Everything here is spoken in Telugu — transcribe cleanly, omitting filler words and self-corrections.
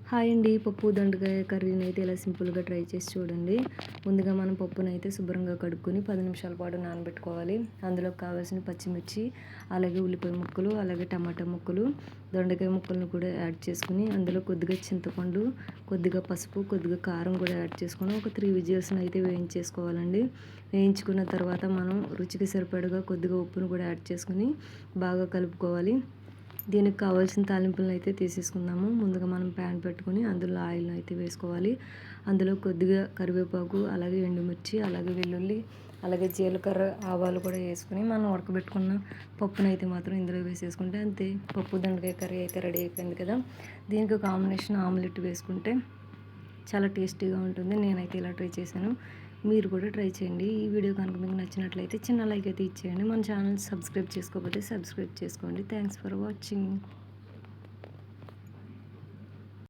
హాయ్ అండి. పప్పు దొండకాయ కర్రీని అయితే ఇలా సింపుల్గా ట్రై చేసి చూడండి. ముందుగా మనం పప్పునైతే శుభ్రంగా కడుక్కొని 10 నిమిషాల పాటు నానబెట్టుకోవాలి. అందులోకి కావాల్సిన పచ్చిమిర్చి, అలాగే ఉల్లిపాయ ముక్కలు, అలాగే టమాటా ముక్కలు, దొండకాయ ముక్కలను కూడా యాడ్ చేసుకుని అందులో కొద్దిగా చింతపండు, కొద్దిగా పసుపు, కొద్దిగా కారం కూడా యాడ్ చేసుకొని ఒక 3 విజిల్స్ని అయితే వేయించేసుకోవాలండి. వేయించుకున్న తర్వాత మనం రుచికి సరిపడగా కొద్దిగా ఉప్పును కూడా యాడ్ చేసుకుని బాగా కలుపుకోవాలి. దీనికి కావాల్సిన తాలింపులను అయితే తీసేసుకుందాము. ముందుగా మనం ప్యాన్ పెట్టుకొని అందులో ఆయిల్ అయితే వేసుకోవాలి. అందులో కొద్దిగా కరివేపాకు, అలాగే ఎండుమిర్చి, అలాగే వెల్లుల్లి, అలాగే జీలకర్ర, ఆవాలు కూడా వేసుకుని మనం ఉడకబెట్టుకున్న పప్పునైతే మాత్రం ఇందులో వేసేసుకుంటే అంతే, పప్పు దొండకాయ కర్రీ అయితే రెడీ అయిపోయింది కదా. దీనికి కాంబినేషన్ ఆమ్లెట్ వేసుకుంటే చాలా టేస్టీగా ఉంటుంది. నేనైతే ఇలా ట్రై చేశాను. మీరు కూడా ట్రై చేయండి. ఈ వీడియో కనుక మీకు నచ్చినట్లయితే చిన్న లైక్ అయితే ఇచ్చేయండి. మన ఛానల్ సబ్స్క్రైబ్ చేసుకోకపోతే సబ్స్క్రైబ్ చేసుకోండి. Thanks for watching.